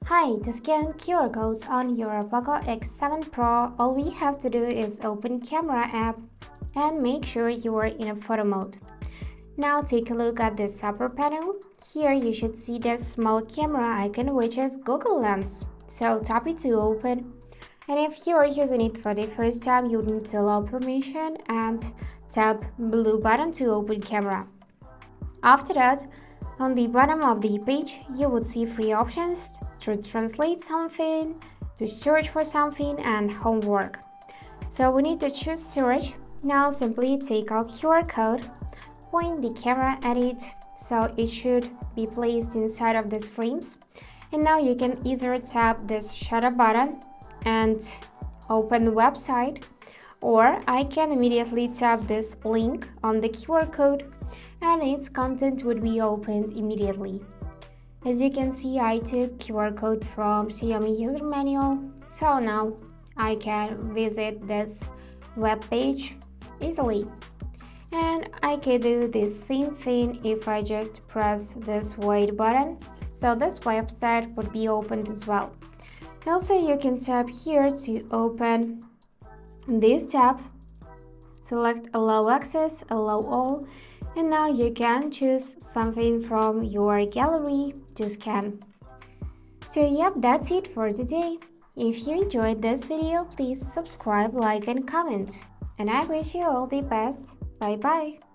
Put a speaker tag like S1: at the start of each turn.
S1: Hi, to scan QR codes on your Poco X7 Pro, all we have to do is open Camera app and make sure you are in a photo mode. Now take a look at this upper panel. Here you should see this small camera icon which is Google Lens. So tap it to open. And if you are using it for the first time, you need to allow permission and tap blue button to open camera. After that, on the bottom of the page, you would see three options to translate something, to search for something, and homework. So we need to choose search. Now simply take out QR code, point the camera at it, so it should be placed inside of these frames. And now you can either tap this shutter button and open the website, or I can immediately tap this link on the QR code and its content would be opened immediately. As you can see, I took QR code from Xiaomi user manual, so now I can visit this web page easily. And I can do the same thing if I just press this white button, so this website would be opened as well. And also you can tap here to open this tab, select allow access, allow all, and now you can choose something from your gallery to scan. So yep, that's it for today. If you enjoyed this video, please subscribe, like and comment. And I wish you all the best. Bye bye.